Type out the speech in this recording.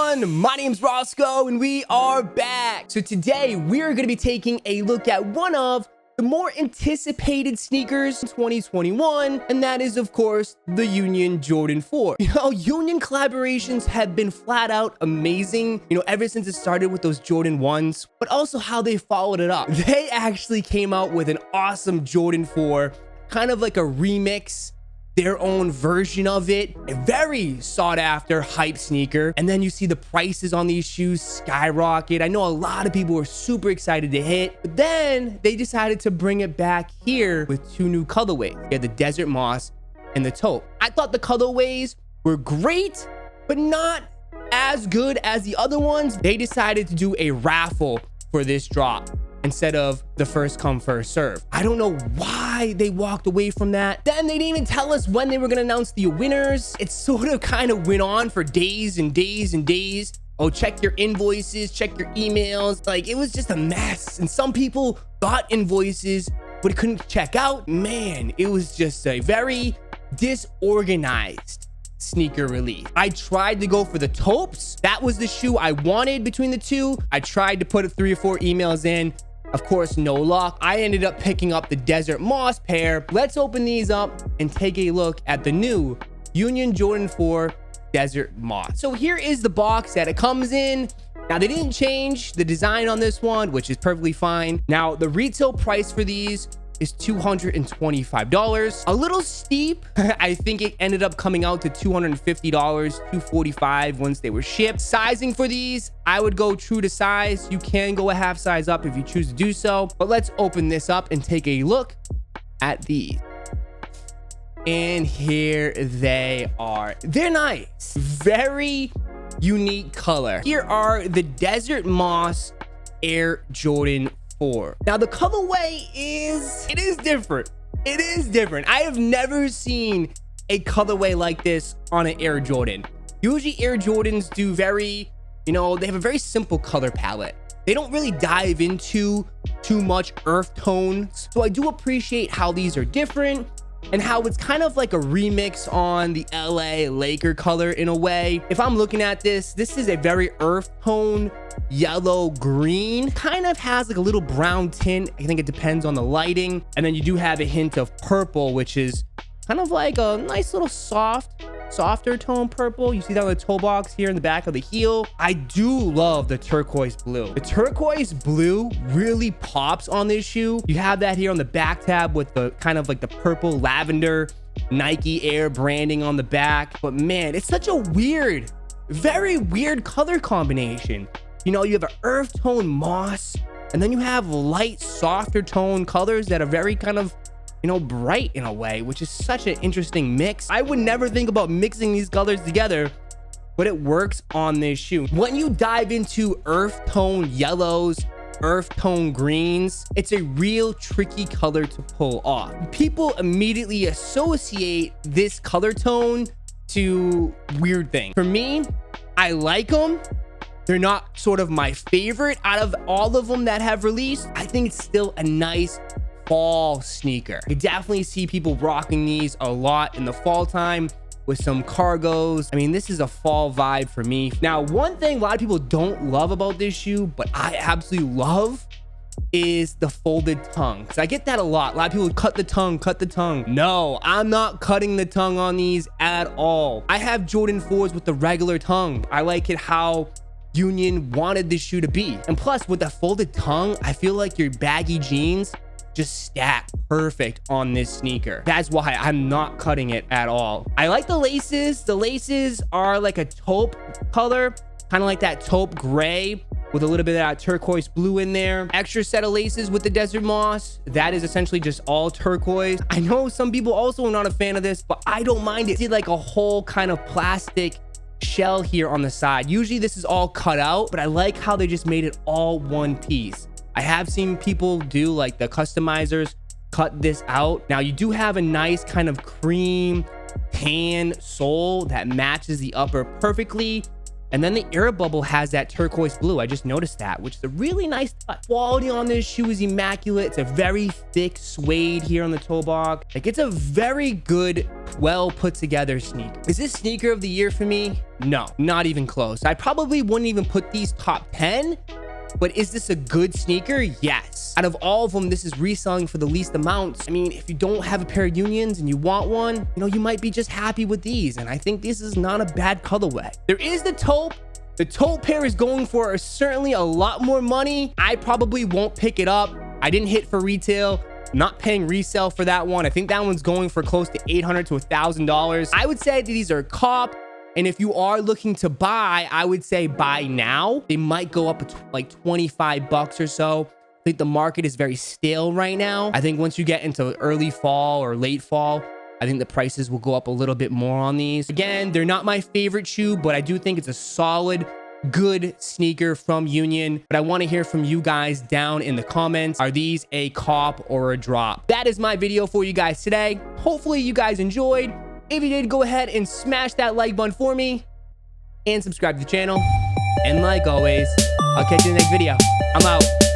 everyone, my name's Roszko and we are back. So today we're going to be taking a look at one of the more anticipated sneakers in 2021, and that is of course the Union Jordan 4. Union collaborations have been flat out amazing, ever since it started with those Jordan 1s, but also how they followed it up. They actually came out with an awesome Jordan 4, kind of like a remix, their own version of it, a very sought after hype sneaker. And then you see the prices on these shoes skyrocket. I know a lot of people were super excited to hit, but then they decided to bring it back here with two new colorways. You had the Desert Moss and the Taupe. I thought the colorways were great, but not as good as the other ones. They decided to do a raffle for this drop instead of the first come first serve. I don't know why they walked away from that. Then they didn't even tell us when they were gonna announce the winners. It sort of kind of went on for days and days and days. Oh, check your invoices, check your emails. Like, it was just a mess. And some people got invoices but couldn't check out. Man, it was just a very disorganized sneaker release. I tried to go for the Taupes. That was the shoe I wanted between the two. I tried to put 3 or 4 emails in. Of course, no luck. I ended up picking up the Desert Moss pair. Let's open these up and take a look at the new Union Jordan 4 Desert Moss. So here is the box that it comes in. Now, they didn't change the design on this one, which is perfectly fine. Now, the retail price for these is $225. A little steep. I think it ended up coming out to $250, $245 once they were shipped. Sizing for these, I would go true to size. You can go a half size up if you choose to do so, but let's open this up and take a look at these. And here they are. They're nice. Very unique color. Here are the Desert Moss Air Jordan 4. Now the colorway is different. It is different. I have never seen a colorway like this on an Air Jordan. Usually Air Jordans do very, they have a very simple color palette. They don't really dive into too much earth tones. So I do appreciate how these are different and how it's kind of like a remix on the LA Laker color in a way. If I'm looking at this is a very earth tone, yellow green, kind of has like a little brown tint. I think it depends on the lighting. And then you do have a hint of purple, which is kind of like a nice little softer tone purple. You see that on the toe box here in the back of the heel. I do love the turquoise blue. The turquoise blue really pops on this shoe. You have that here on the back tab with the kind of like the purple lavender Nike Air branding on the back. But man, it's such a weird, very weird color combination. You have an earth tone moss, and then you have light, softer tone colors that are very kind of, bright in a way, which is such an interesting mix. I would never think about mixing these colors together, but it works on this shoe. When you dive into earth tone yellows, earth tone greens, it's a real tricky color to pull off. People immediately associate this color tone to weird things. For me, I like them. They're not sort of my favorite out of all of them that have released. I think it's still a nice fall sneaker. I definitely see people rocking these a lot in the fall time with some cargos. I mean, this is a fall vibe for me. Now, one thing a lot of people don't love about this shoe, but I absolutely love, is the folded tongue. So I get that a lot. A lot of people cut the tongue. No, I'm not cutting the tongue on these at all. I have Jordan 4s with the regular tongue. I like it how Union wanted this shoe to be. And plus, with the folded tongue, I feel like your baggy jeans just stack perfect on this sneaker. That's why I'm not cutting it at all. I like the laces. The laces are like a taupe color, kind of like that taupe gray with a little bit of that turquoise blue in there. Extra set of laces with the Desert Moss. That is essentially just all turquoise. I know some people also are not a fan of this, but I don't mind it. See, like a whole kind of plastic shell here on the side. Usually this is all cut out, but I like how they just made it all one piece. I have seen people do like the customizers cut this out. Now you do have a nice kind of cream tan sole that matches the upper perfectly. And then the air bubble has that turquoise blue. I just noticed that, which is a really nice touch. Quality on this shoe is immaculate. It's a very thick suede here on the toe box. Like, it's a very good, well put together sneaker. Is this sneaker of the year for me? No, not even close. I probably wouldn't even put these top 10. But is this a good sneaker? Yes. Out of all of them, this is reselling for the least amounts. I mean, if you don't have a pair of Unions and you want one, you know, you might be just happy with these. And I think this is not a bad colorway. There is the taupe. The taupe pair is going for certainly a lot more money. I probably won't pick it up. I didn't hit for retail. Not paying resale for that one. I think that one's going for close to $800 to $1,000. I would say that these are cop. And if you are looking to buy, I would say buy now. They might go up like 25 bucks or so. I think the market is very stale right now. I think once you get into early fall or late fall, I think the prices will go up a little bit more on these. Again, they're not my favorite shoe, but I do think it's a solid, good sneaker from Union. But I want to hear from you guys down in the comments. Are these a cop or a drop? That is my video for you guys today. Hopefully you guys enjoyed. If you did, go ahead and smash that like button for me and subscribe to the channel. And like always, I'll catch you in the next video. I'm out.